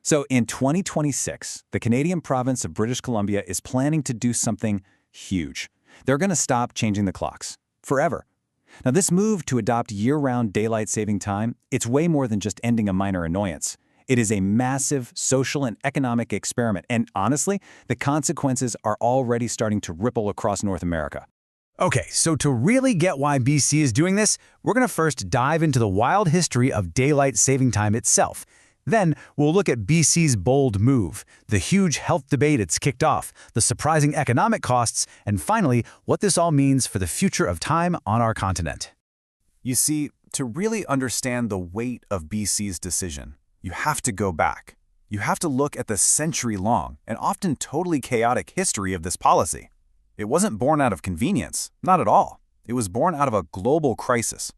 So in 2026, the Canadian province of British Columbia is planning to do something huge. They're going to stop changing the clocks forever. Now, this move to adopt year-round daylight saving time, it's way more than just ending a minor annoyance. It is a massive social and economic experiment, and honestly, the consequences are already starting to ripple across North America. Okay, so to really get why BC is doing this, we're going to first dive into the wild history of daylight saving time itself. Then, we'll look at BC's bold move, the huge health debate it's kicked off, the surprising economic costs, and finally, what this all means for the future of time on our continent. You see, to really understand the weight of BC's decision, you have to go back. You have to look at the century-long and often totally chaotic history of this policy. It wasn't born out of convenience, not at all. It was born out of a global crisis.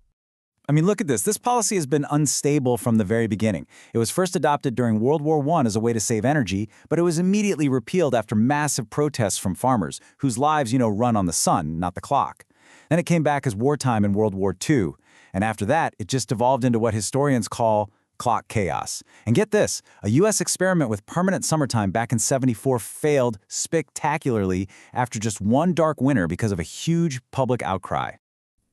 I mean, look at this. This policy has been unstable from the very beginning. It was first adopted during World War I as a way to save energy, but it was immediately repealed after massive protests from farmers, whose lives, run on the sun, not the clock. Then it came back as wartime in World War II, and after that, it just evolved into what historians call clock chaos. And get this, a U.S. experiment with permanent summertime back in '74 failed spectacularly after just one dark winter because of a huge public outcry.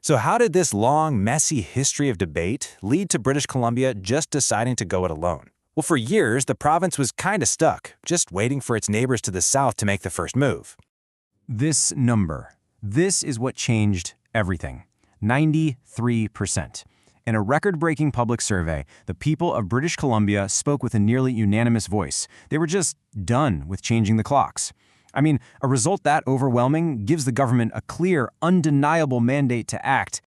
So how did this long, messy history of debate lead to British Columbia just deciding to go it alone? Well, for years, the province was kind of stuck, just waiting for its neighbors to the south to make the first move. This number, this is what changed everything. 93%. In a record-breaking public survey, the people of British Columbia spoke with a nearly unanimous voice. They were just done with changing the clocks. I mean, a result that overwhelming gives the government a clear, undeniable mandate to act.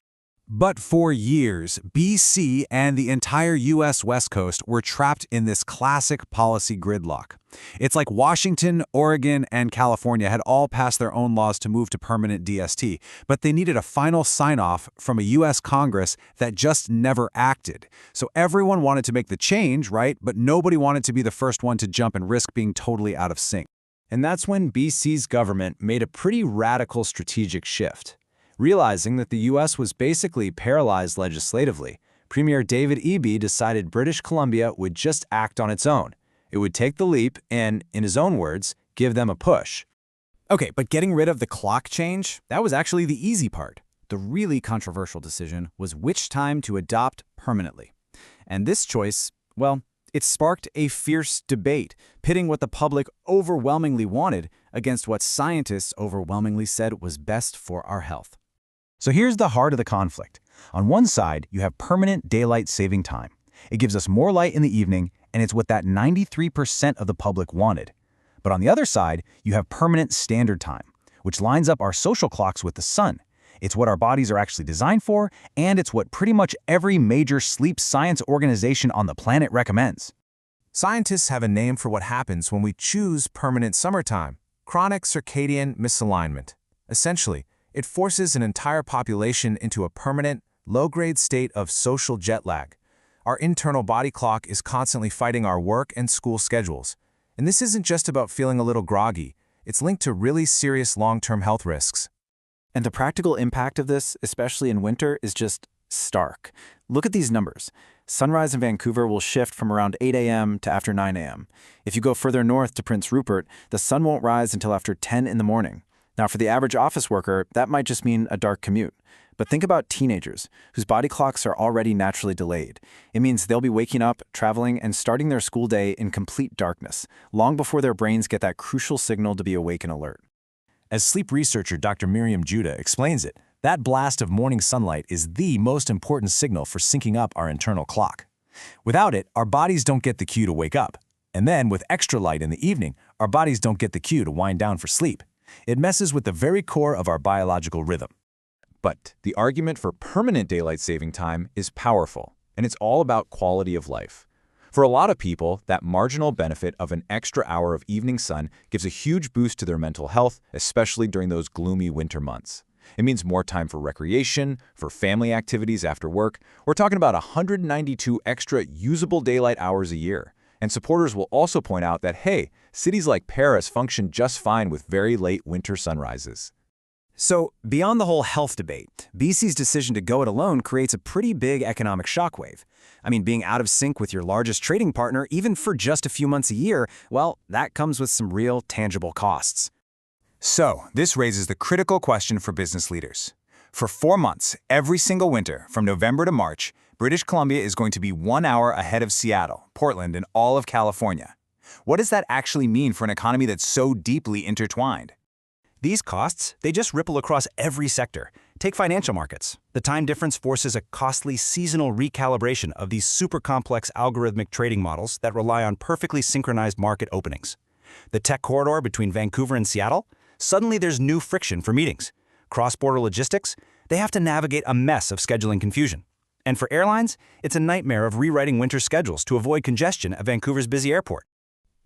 But for years, BC and the entire U.S. West Coast were trapped in this classic policy gridlock. It's like Washington, Oregon, and California had all passed their own laws to move to permanent DST, but they needed a final sign-off from a U.S. Congress that just never acted. So everyone wanted to make the change, right? But nobody wanted to be the first one to jump and risk being totally out of sync. And that's when BC's government made a pretty radical strategic shift. Realizing that the U.S. was basically paralyzed legislatively, Premier David Eby decided British Columbia would just act on its own. It would take the leap and, in his own words, give them a push. Okay, but getting rid of the clock change, that was actually the easy part. The really controversial decision was which time to adopt permanently. And this choice, well, it sparked a fierce debate, pitting what the public overwhelmingly wanted against what scientists overwhelmingly said was best for our health. So here's the heart of the conflict. On one side, you have permanent daylight saving time. It gives us more light in the evening, and it's what that 93% of the public wanted. But on the other side, you have permanent standard time, which lines up our social clocks with the sun. It's what our bodies are actually designed for, and it's what pretty much every major sleep science organization on the planet recommends. Scientists have a name for what happens when we choose permanent summertime: chronic circadian misalignment. Essentially, it forces an entire population into a permanent, low-grade state of social jet lag. Our internal body clock is constantly fighting our work and school schedules. And this isn't just about feeling a little groggy. It's linked to really serious long-term health risks. And the practical impact of this, especially in winter, is just stark. Look at these numbers. Sunrise in Vancouver will shift from around 8 a.m. to after 9 a.m. If you go further north to Prince Rupert, the sun won't rise until after 10 in the morning. Now, for the average office worker, that might just mean a dark commute. But think about teenagers, whose body clocks are already naturally delayed. It means they'll be waking up, traveling, and starting their school day in complete darkness, long before their brains get that crucial signal to be awake and alert. As sleep researcher Dr. Miriam Judah explains it, that blast of morning sunlight is the most important signal for syncing up our internal clock. Without it, our bodies don't get the cue to wake up. And then, with extra light in the evening, our bodies don't get the cue to wind down for sleep. It messes with the very core of our biological rhythm. But the argument for permanent daylight saving time is powerful, and it's all about quality of life. For a lot of people, that marginal benefit of an extra hour of evening sun gives a huge boost to their mental health, especially during those gloomy winter months. It means more time for recreation, for family activities after work. We're talking about 192 extra usable daylight hours a year. And supporters will also point out that, hey, cities like Paris function just fine with very late winter sunrises. So, beyond the whole health debate, BC's decision to go it alone creates a pretty big economic shockwave. I mean, being out of sync with your largest trading partner, even for just a few months a year, well, that comes with some real, tangible costs. So, this raises the critical question for business leaders. For 4 months, every single winter, from November to March, British Columbia is going to be 1 hour ahead of Seattle, Portland, and all of California. What does that actually mean for an economy that's so deeply intertwined? These costs, they just ripple across every sector. Take financial markets. The time difference forces a costly seasonal recalibration of these super complex algorithmic trading models that rely on perfectly synchronized market openings. The tech corridor between Vancouver and Seattle? Suddenly there's new friction for meetings. Cross-border logistics? They have to navigate a mess of scheduling confusion. And for airlines, it's a nightmare of rewriting winter schedules to avoid congestion at Vancouver's busy airport.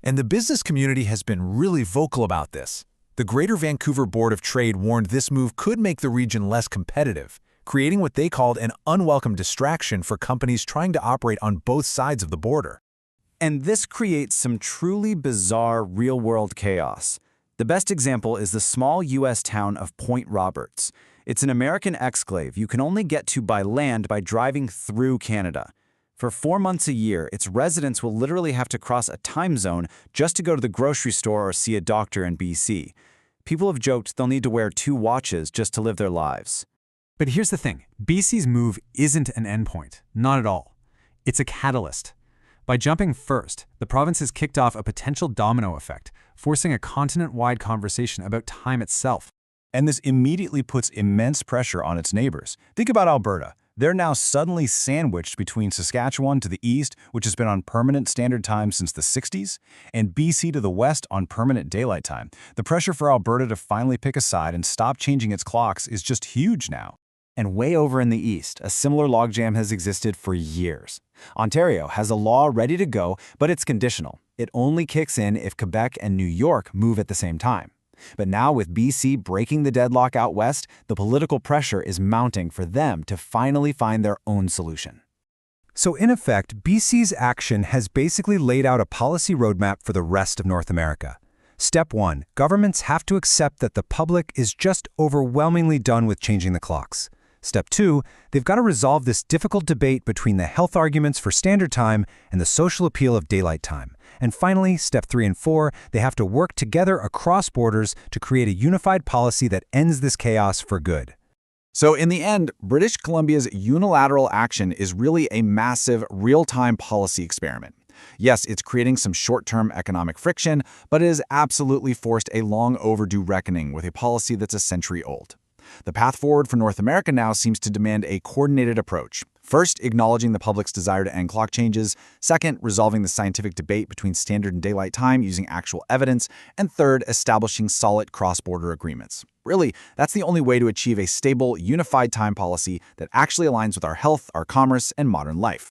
And the business community has been really vocal about this. The Greater Vancouver Board of Trade warned this move could make the region less competitive, creating what they called an unwelcome distraction for companies trying to operate on both sides of the border. And this creates some truly bizarre real-world chaos. The best example is the small U.S. town of Point Roberts. It's an American exclave you can only get to by land by driving through Canada. For 4 months a year, its residents will literally have to cross a time zone just to go to the grocery store or see a doctor in BC. People have joked they'll need to wear 2 watches just to live their lives. But here's the thing, BC's move isn't an endpoint, not at all. It's a catalyst. By jumping first, the province has kicked off a potential domino effect, forcing a continent-wide conversation about time itself. And this immediately puts immense pressure on its neighbors. Think about Alberta. They're now suddenly sandwiched between Saskatchewan to the east, which has been on permanent standard time since the 60s, and BC to the west on permanent daylight time. The pressure for Alberta to finally pick a side and stop changing its clocks is just huge now. And way over in the east, a similar logjam has existed for years. Ontario has a law ready to go, but it's conditional. It only kicks in if Quebec and New York move at the same time. But now with BC breaking the deadlock out west, the political pressure is mounting for them to finally find their own solution. So in effect, BC's action has basically laid out a policy roadmap for the rest of North America. Step 1, governments have to accept that the public is just overwhelmingly done with changing the clocks. Step 2, they've got to resolve this difficult debate between the health arguments for standard time and the social appeal of daylight time. And finally, step 3 and 4, they have to work together across borders to create a unified policy that ends this chaos for good. So in the end, British Columbia's unilateral action is really a massive real-time policy experiment. Yes, it's creating some short-term economic friction, but it has absolutely forced a long overdue reckoning with a policy that's a century old. The path forward for North America now seems to demand a coordinated approach. First, acknowledging the public's desire to end clock changes. Second, resolving the scientific debate between standard and daylight time using actual evidence. And third, establishing solid cross-border agreements. Really, that's the only way to achieve a stable, unified time policy that actually aligns with our health, our commerce, and modern life.